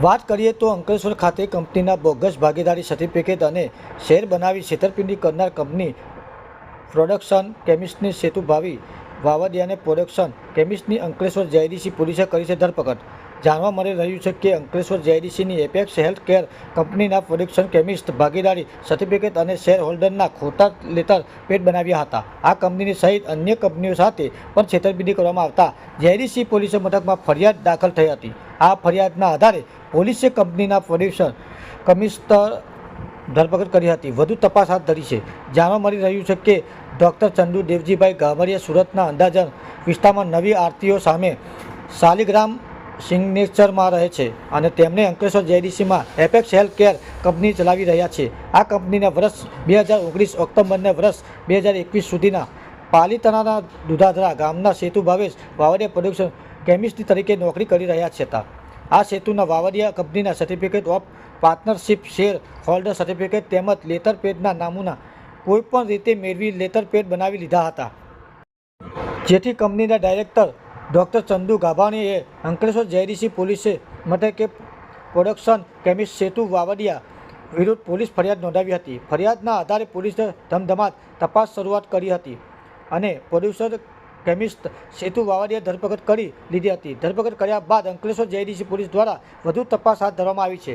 વાત કરીએ તો અંકલેશ્વર ખાતે કંપનીના બોગસ ભાગીદારી સર્ટિફિકેટ અને શેર બનાવી છેતરપિંડી કરનાર કંપની પ્રોડક્શન કેમિસ્ટની સેતુ ભાવી વાવડિયાને પ્રોડક્શન કેમિસ્ટની અંકલેશ્વર જેઆઈડીસી પોલીસે કરી છે ધરપકડ। જાણવા મળી રહ્યું છે કે અંકલેશ્વર જેઆઈડીસીની એપેક્સ હેલ્થ કેર કંપનીના પ્રોડક્શન કેમિસ્ટ ભાગીદારી સર્ટિફિકેટ અને શેર હોલ્ડરના ખોટા લેટર પેડ બનાવ્યા હતા। આ કંપનીની સહિત અન્ય કંપનીઓ સાથે પણ છેતરપિંડી કરવામાં આવતા જેઆઈડીસી પોલીસ મથકમાં ફરિયાદ દાખલ થઈ હતી। આ ફરિયાદના આધારે પોલીસે કંપનીના પ્રોડક્શન કમિસ્ટ ધરપકડ કરી હતી। વધુ તપાસ હાથ ધરી છે। જાણવા મળી રહ્યું છે કે ડૉક્ટર ચંદુ દેવજીભાઈ ગામરિયા સુરતના અંદાજન વિસ્તારમાં નવી આરતીઓ સામે શાલિગ્રામ સિગ્નેચરમાં રહે છે અને તેમણે અંકલેશ્વર જેઆઈડીસીમાં એપેક્સ હેલ્થ કેર કંપની ચલાવી રહ્યા છે। આ કંપનીના વર્ષ 2019 ઓક્ટોબરને વર્ષ 2021 સુધીના પાલીતાણાના દુધાધરા ગામના સેતુ ભાવેશ વાવડિયા પ્રોડક્શન કેમિસ્ટ તરીકે નોકરી કરી રહ્યા હતા। આ સેતુના વાવડિયા કંપનીના certificate of partnership share holder certificate તેમજ લેટર પેડના નામુના કોઈપણ રીતે મેળવી લેટર પેડ બનાવી લીધા હતા, જેથી કંપનીના ડાયરેક્ટર ડૉક્ટર ચંદુ ગાભાણીએ અંકલેશ્વર જેઆઈડીસી પોલીસે મથકે પ્રોડક્શન કેમિસ્ટ સેતુ વાવડિયા વિરુદ્ધ પોલીસ ફરિયાદ નોંધાવી હતી। ફરિયાદના આધારે પોલીસે ધમધમાટ તપાસ શરૂઆત કરી હતી અને પ્રોડ્યુસર કેમિસ્ટ સેતુ વાવડિયા ધરપકડ કરી લીધી હતી। ધરપકડ કર્યા બાદ અંકલેશ્વર જેઆઈડીસી પોલીસ દ્વારા વધુ તપાસ હાથ ધરવામાં આવી છે।